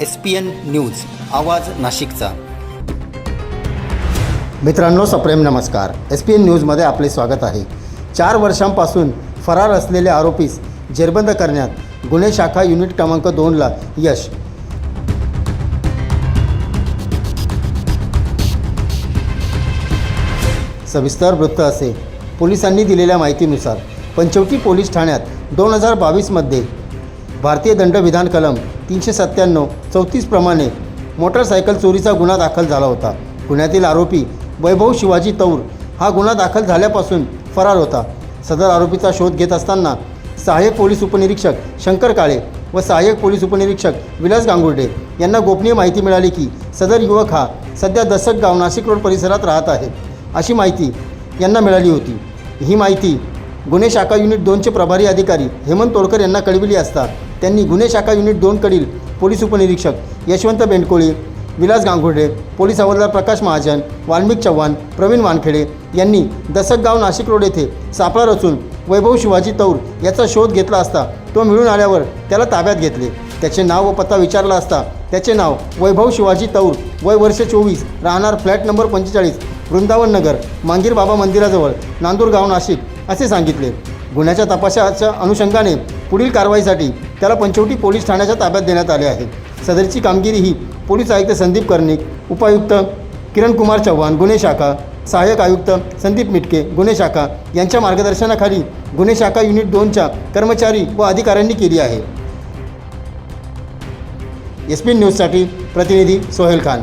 SPN news आवाज नाशिकचा। मित्रांनो, सप्रेम नमस्कार। SPN न्यूजमध्ये आपले स्वागत आहे। 4 वर्षांपासून फरार असलेले आरोपीस जेरबंद करण्यात गुन्हे शाखा युनिट क्रमांक 2ला यश। सविस्तर वृत्त असे। पोलिसांनी दिलेल्या माहितीनुसार पंचवटी पोलीस ठाण्यात 2022मध्ये भारतीय दंडविधान कलम 397 34 प्रमाणे मोटरसायकल चोरीचा गुन्हा दाखल झाला होता। गुन्ह्यातील आरोपी वैभव शिवाजी तौर हा गुन्हा दाखल झाल्यापासून फरार होता। सदर आरोपीचा शोध घेत असताना सहाय्यक पोलीस उपनिरीक्षक शंकर काळे व सहाय्यक पोलीस उपनिरीक्षक विलास गांगुर्डे यांना गोपनीय माहिती मिळाली की सदर युवक हा सध्या दसगाव नाशिक रोड परिसरात राहत आहे, अशी माहिती यांना मिळाली होती। ही माहिती गुन्हे शाखा युनिट 2चे प्रभारी अधिकारी हेमंत तोडकर यांना कळविली असता त्यांनी गुन्हे शाखा युनिट 2 कडील पोलीस उपनिरीक्षक यशवंत बेंडकोळी, विलास गांगुर्डे, पोलीस हवालदार प्रकाश महाजन, वाल्मिक चव्हाण, प्रवीण वानखेडे यांनी दसगाव नाशिक रोड येथे सापळा रचून वैभव शिवाजी तौर याचा शोध घेतला असता तो मिळून आल्यावर त्याला ताब्यात घेतले। त्याचे नाव व पत्ता विचारला असता त्याचे नाव वैभव शिवाजी तौर, वय वर्ष 24, राहणार फ्लॅट नंबर 45, वृंदावन नगर, मांगीर बाबा मंदिराजवळ, नांदूर गाव, नाशिक असे सांगितले। गुन्ह्याच्या तपासाच्या अनुषंगाने पुढील कारवाईसाठी त्याला पंचवटी पोलीस ठाण्याच्या ताब्यात देण्यात आले आहे। सदरची कामगिरी ही पोलीस आयुक्त संदीप कर्णिक, उपायुक्त किरण कुमार चव्हाण गुन्हे शाखा, सहाय्यक आयुक्त संदीप मिटके गुन्हे शाखा यांच्या मार्गदर्शनाखाली गुन्हे शाखा युनिट 2च्या कर्मचारी व अधिकाऱ्यांनी केली आहे। SPN न्यूजसाठी प्रतिनिधी सोहेल खान।